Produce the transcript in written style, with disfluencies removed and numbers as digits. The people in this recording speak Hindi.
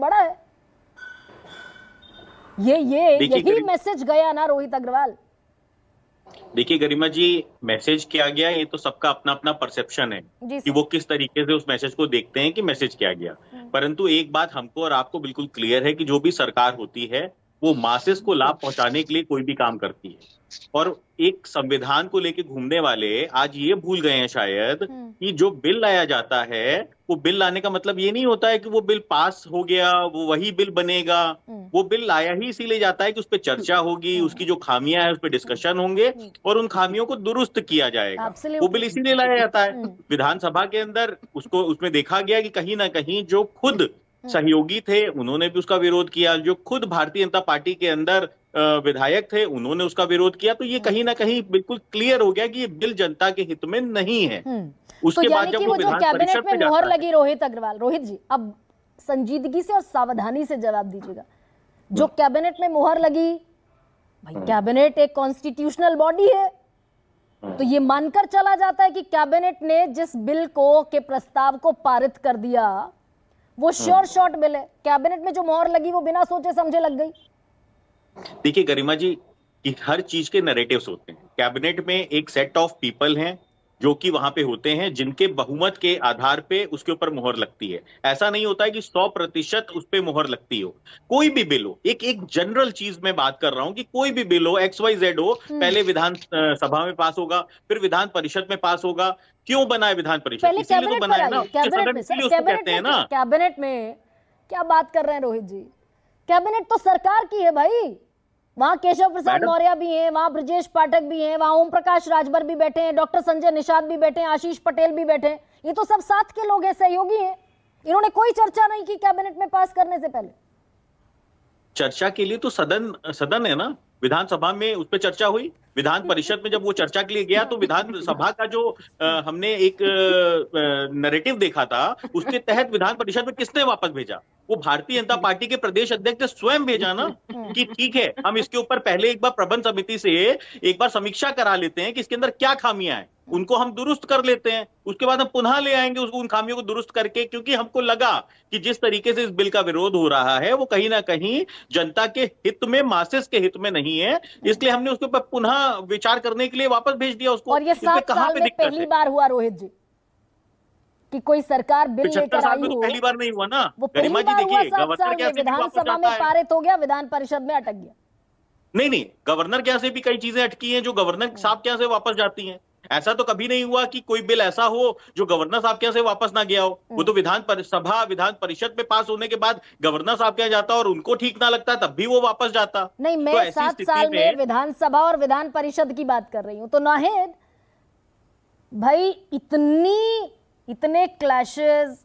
बड़ा है। यही मैसेज गया ना रोहित अग्रवाल। देखिए गरिमा जी, मैसेज क्या गया ये तो सबका अपना अपना परसेप्शन है कि वो किस तरीके से उस मैसेज को देखते हैं कि मैसेज क्या गया। परंतु एक बात हमको और आपको बिल्कुल क्लियर है कि जो भी सरकार होती है वो मासेस को लाभ पहुंचाने के लिए कोई भी काम करती है। और एक संविधान को लेके घूमने वाले आज ये भूल गए हैं शायद कि जो बिल लाया जाता है, वो बिल लाने का मतलब ये नहीं होता है कि वो बिल पास हो गया वो वही बिल बनेगा। वो बिल लाया ही इसीलिए जाता है कि उस पर चर्चा होगी, उसकी जो खामियां है उस पर डिस्कशन होंगे और उन खामियों को दुरुस्त किया जाएगा। वो बिल इसीलिए लाया जाता है। विधानसभा के अंदर उसमें देखा गया कि कहीं ना कहीं जो खुद सहयोगी थे उन्होंने भी उसका विरोध किया, जो खुद भारतीय जनता पार्टी के अंदर विधायक थे उन्होंने उसका विरोध किया। तो ये कहीं ना कहीं बिल्कुल क्लियर हो गया कि ये बिल जनता के हित में नहीं है। उसके तो बाद जब वो विधान कैबिनेट में मोहर लगी रोहित अग्रवाल, रोहित जी अब संजीदगी से और सावधानी से जवाब दीजिएगा। जो कैबिनेट में मोहर लगी, भाई कैबिनेट एक कॉन्स्टिट्यूशनल बॉडी है, तो ये मानकर चला जाता है कि कैबिनेट ने जिस बिल के प्रस्ताव को पारित कर दिया वो श्योर शॉट बिल है। कैबिनेट में जो मोहर लगी वो बिना सोचे समझे लग गई। देखिए गरिमा जी, कि हर चीज के नैरेटिव्स होते हैं। कैबिनेट में एक सेट ऑफ पीपल हैं जो कि वहां पे होते हैं जिनके बहुमत के आधार पे उसके ऊपर मोहर लगती है। ऐसा नहीं होता है कि 100% उस पर मोहर लगती हो। कोई भी बिल हो, एक जनरल चीज में बात कर रहा हूं कि कोई भी बिल हो XYZ हो, पहले विधान सभा में पास होगा, फिर विधान परिषद में पास होगा। क्यों बना है विधान परिषद? इसीलिए तो बना है ना, कहते हैं ना। कैबिनेट में क्या बात कर रहे हैं रोहित जी? कैबिनेट तो सरकार की है भाई। वहां केशव प्रसाद मौर्य भी हैं, वहां ब्रजेश पाठक भी हैं, वहां ओम प्रकाश राजभर भी बैठे हैं, डॉक्टर संजय निषाद भी बैठे हैं, आशीष पटेल भी बैठे हैं। ये तो सब साथ के लोग हैं, सहयोगी हैं। इन्होंने कोई चर्चा नहीं की कैबिनेट में पास करने से पहले। चर्चा के लिए तो सदन है ना, विधानसभा में उस पर चर्चा हुई। विधान परिषद में जब वो चर्चा के लिए गया तो विधानसभा का जो हमने एक नैरेटिव देखा था उसके तहत विधान परिषद में किसने वापस भेजा? वो भारतीय जनता पार्टी के प्रदेश अध्यक्ष ने स्वयं भेजा ना कि ठीक है हम इसके ऊपर पहले एक बार प्रबंध समिति से एक बार समीक्षा करा लेते हैं कि इसके अंदर क्या खामियां हैं, उनको हम दुरुस्त कर लेते हैं, उसके बाद हम पुनः ले आएंगे उन खामियों को दुरुस्त करके। क्योंकि हमको लगा कि जिस तरीके से इस बिल का विरोध हो रहा है वो कहीं ना कहीं जनता के हित में, मासेस के हित में नहीं है, इसलिए हमने उसके ऊपर पुनः विचार करने के लिए वापस भेज दिया उसको। और ये 7 साल में पहली बार हुआ रोहित जी कि कोई सरकार बिल लेकर आई हो। पहली बार नहीं हुआ ना वो गरिमा जी। देखिए गवर्नर के विधानसभा में पारित हो गया, विधान परिषद में अटक गया। नहीं, गवर्नर के यहाँ से भी कई चीजें अटकी हैं जो गवर्नर साहब के यहाँ से वापस जाती हैं। ऐसा तो कभी नहीं हुआ कि कोई बिल ऐसा हो जो गवर्नर साहब के यहाँ से वापस ना गया हो। वो तो विधान परिषद में पास होने के बाद गवर्नर साहब के यहाँ जाता और उनको ठीक ना लगता तब भी वो वापस जाता। नहीं, मैं 7 साल में विधानसभा और विधान परिषद की बात कर रही हूं। तो नाहिद भाई इतने क्लैशेस,